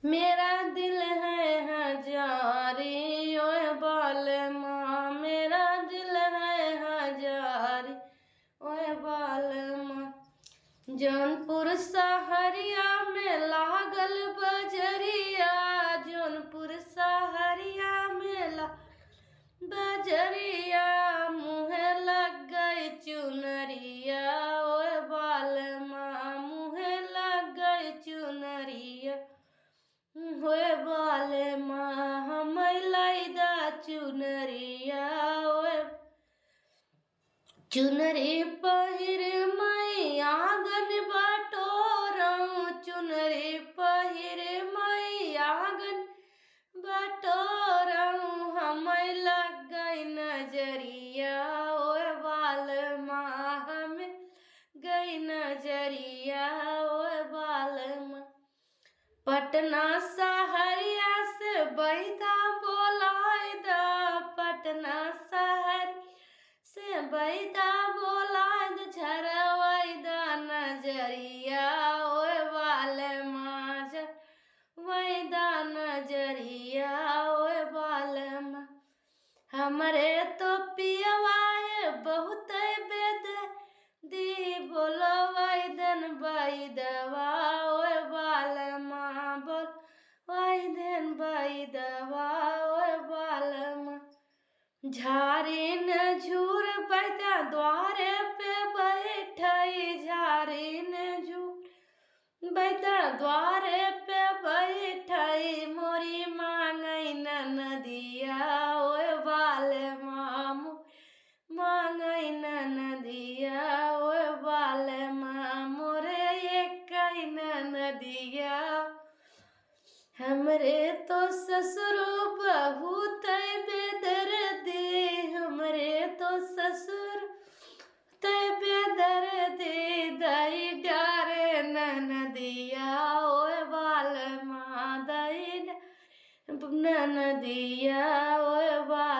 मेरा दिल है हजारी ओए बाल माँ, मेरा दिल है हजारी ओए बाल माँ। जौनपुर सहरिया में लागल बजरिया, जौनपुर सहरिया में बजरिया, मुँहे लग गई चुनरिया ओए बाल माँ, मुँहे लग गई चुनरिया होए बाल माँ, हम लैदा चुनरिया ओए। चुनरी पहिर मई आंगन बटोरऊं, चुनरी पहिर मई आंगन बटोरऊं, हम लग गई नजरिया ओए बाल माँ, हमें गई नजरिया ओए बाल माँ। पटना सहरिया से बैदा बोलाय दा, पटना शहर से बैदा बोलाय द, झरवाई दा नजरिया ओए बाल माँ, झरवाई दा नजरिया ओए बाल माँ। हमरे तो पियवाए बहुत बेद दी, बोलो वैदन बैदवा ओए बाल माँ, बोल वैदन बैदवा ओए बाल माँ। झारिन झूर बैठा द्वारे पे बैठई, झारिन झूर बैठा द्वारे पे बैठई, मोरी मांगई नदिया ओए बाल माँ, मांगई नदिया ओए बाल माँ, मोरे एक नदिया। हमरे तो ससुर बहुत बेदर्दी, हमरे तो ससुर बेदर्दी, दई डारे नदिया ओए बाल माँ, दई नदिया ओए बाल